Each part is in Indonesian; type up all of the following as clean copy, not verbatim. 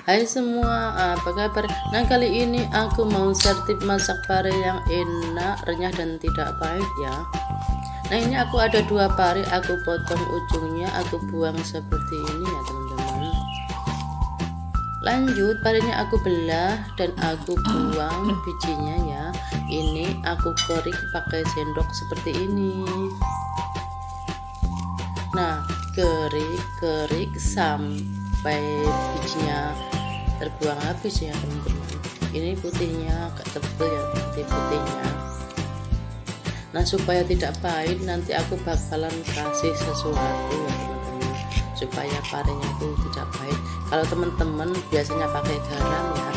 Hai semua, apa kabar? Nah, kali ini aku mau share tips masak pare yang enak, renyah dan tidak pahit ya. Nah, ini aku ada 2 pare, aku potong ujungnya, aku buang seperti ini ya teman-teman. Lanjut, parenya aku belah dan aku buang bijinya ya. Ini aku kerik pakai sendok seperti ini. Nah, kerik sampai bijinya terbuang habis ya teman-teman. Ini putihnya agak tebal ya, putihnya. Nah, supaya tidak pahit nanti aku bakalan kasih sesuatu ya teman-teman, supaya parenya itu tidak pahit. Kalau teman-teman biasanya pakai garam ya,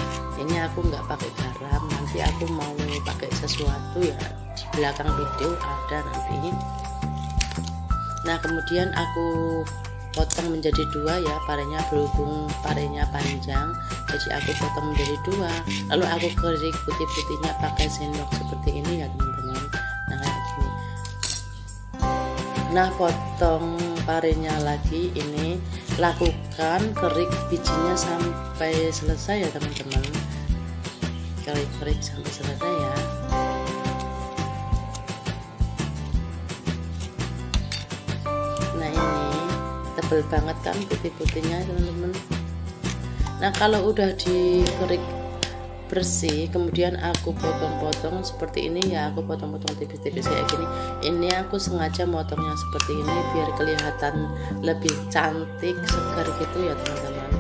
ini aku nggak pakai garam, nanti aku mau pakai sesuatu ya, di belakang video ada nanti. Nah, kemudian aku potong menjadi 2 ya parenya, berhubung parenya panjang jadi aku potong menjadi 2, lalu aku kerik putih-putihnya pakai sendok seperti ini ya teman-teman. Nah, kayak gini. Nah, potong parenya lagi, ini lakukan kerik bijinya sampai selesai ya teman-teman, kerik sampai selesai ya. Nah, ini tebel banget kan putih-putihnya teman-teman. Nah, kalau udah dikerik bersih kemudian aku potong-potong seperti ini ya, aku potong-potong tipis-tipis kayak gini. Ini aku sengaja motongnya seperti ini biar kelihatan lebih cantik, segar gitu ya teman-teman.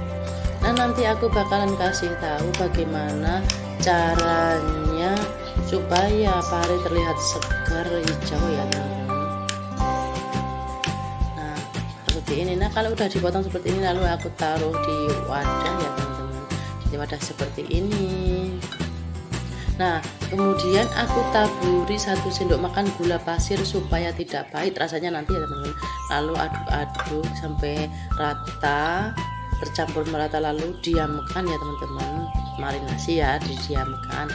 Nah, nanti aku bakalan kasih tahu bagaimana caranya supaya pare terlihat segar hijau ya teman-teman. Ini, nah kalau udah dipotong seperti ini lalu aku taruh di wadah ya teman-teman, di wadah seperti ini. Nah, kemudian aku taburi 1 sendok makan gula pasir supaya tidak pahit rasanya nanti ya teman-teman. Lalu aduk-aduk sampai rata, tercampur merata, lalu diamkan ya teman-teman, marinasi ya, didiamkan.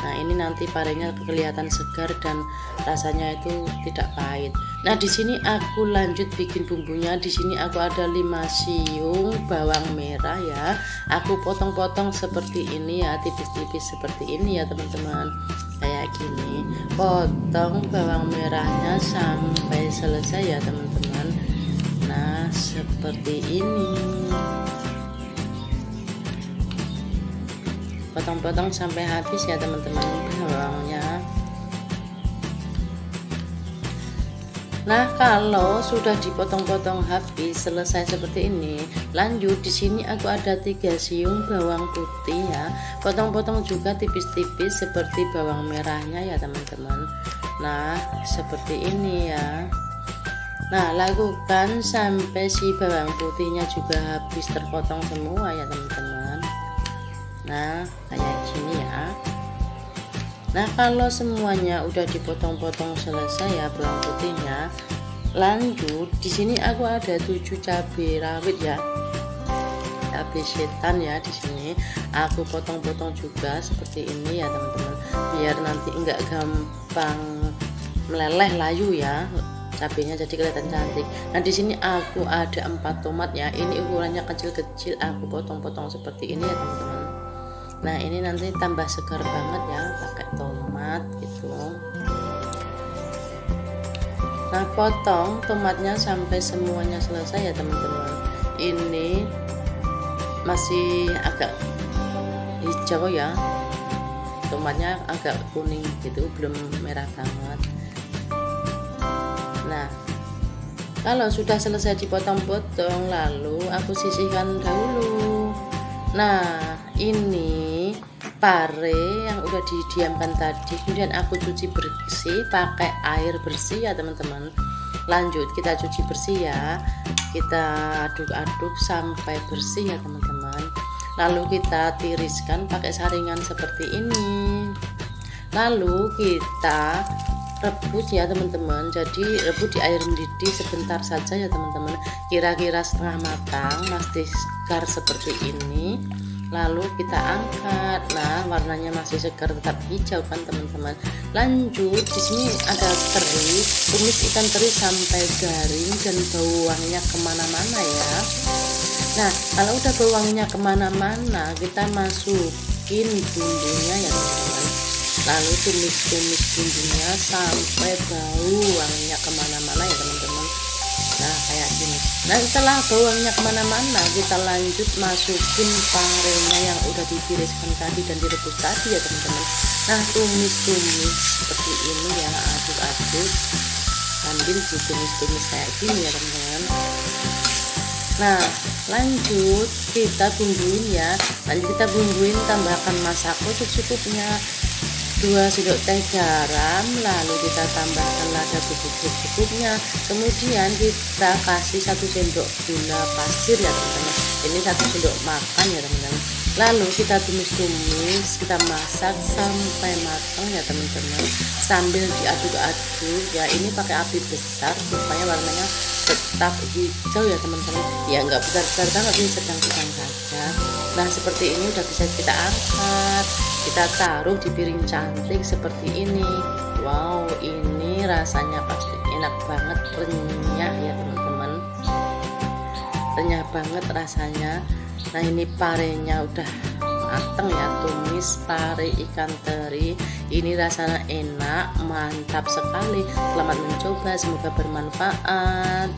Nah, ini nanti parenya kelihatan segar dan rasanya itu tidak pahit. Nah, di sini aku lanjut bikin bumbunya. Di sini aku ada 5 siung bawang merah ya. Aku potong-potong seperti ini ya, tipis-tipis seperti ini ya teman-teman. Kayak gini. Potong bawang merahnya sampai selesai ya teman-teman. Nah, seperti ini. Potong-potong sampai habis ya teman-teman bawangnya. Nah, kalau sudah dipotong-potong habis selesai seperti ini, lanjut di sini aku ada 3 siung bawang putih ya. Potong-potong juga tipis-tipis seperti bawang merahnya ya teman-teman. Nah, seperti ini ya. Nah, lakukan sampai si bawang putihnya juga habis terpotong semua ya teman-teman. Nah, kayak gini ya. Nah, kalau semuanya udah dipotong-potong selesai ya bawang putihnya, lanjut di sini aku ada 7 cabai rawit ya, cabai setan ya. Di sini aku potong-potong juga seperti ini ya teman-teman, biar nanti enggak gampang meleleh layu ya cabenya, jadi kelihatan cantik. Nah, di sini aku ada 4 tomat ya, ini ukurannya kecil-kecil, aku potong-potong seperti ini ya teman-teman. Nah, ini nanti tambah segar banget ya pakai tomat gitu. Nah, potong tomatnya sampai semuanya selesai ya teman-teman. Ini masih agak hijau ya, tomatnya agak kuning gitu, belum merah banget. Nah, kalau sudah selesai dipotong-potong lalu aku sisihkan dahulu. Nah, ini pare yang udah didiamkan tadi, kemudian aku cuci bersih pakai air bersih ya teman-teman. Lanjut kita cuci bersih ya, kita aduk-aduk sampai bersih ya teman-teman. Lalu kita tiriskan pakai saringan seperti ini. Lalu kita rebus ya teman-teman, jadi rebus di air mendidih sebentar saja ya teman-teman, kira-kira setengah matang, masih segar seperti ini. Lalu kita angkat. Nah, warnanya masih segar, tetap hijau kan teman-teman. Lanjut di sini ada teri, tumis ikan teri sampai garing dan bau wanginya kemana-mana ya. Nah, kalau udah wanginya kemana-mana, kita masukin bumbunya ya teman-teman. Lalu tumis-tumis bumbunya sampai bau wanginya kemana-mana ya teman-teman. Nah, kayak gini. Nah, setelah bau wanginya kemana-mana, kita lanjut masukin parenya yang udah ditiriskan tadi dan direbus tadi ya teman-teman. Nah, tumis-tumis seperti ini ya, aduk-aduk sambil ditumis-tumis kayak gini ya teman-teman. Nah, lanjut kita bumbuin ya. Lanjut kita bumbuin, tambahkan masako secukupnya, 2 sendok teh garam, lalu kita tambahkan lada bubuk secukupnya, kemudian kita kasih 1 sendok gula pasir ya teman-teman. Ini 1 sendok makan ya teman-teman. Lalu kita tumis-tumis, kita masak sampai matang ya teman-teman, sambil diaduk-aduk ya. Ini pakai api besar supaya warnanya tetap hijau ya teman-teman, ya nggak besar-besar banget, ini sedang-sedang saja. Nah, seperti ini udah bisa kita angkat, kita taruh di piring cantik seperti ini. Wow, ini rasanya pasti enak banget, renyah ya teman-teman, renyah banget rasanya. Nah, ini parenya udah mateng ya, tumis pare ikan teri. Ini rasanya enak, mantap sekali. Selamat mencoba, semoga bermanfaat.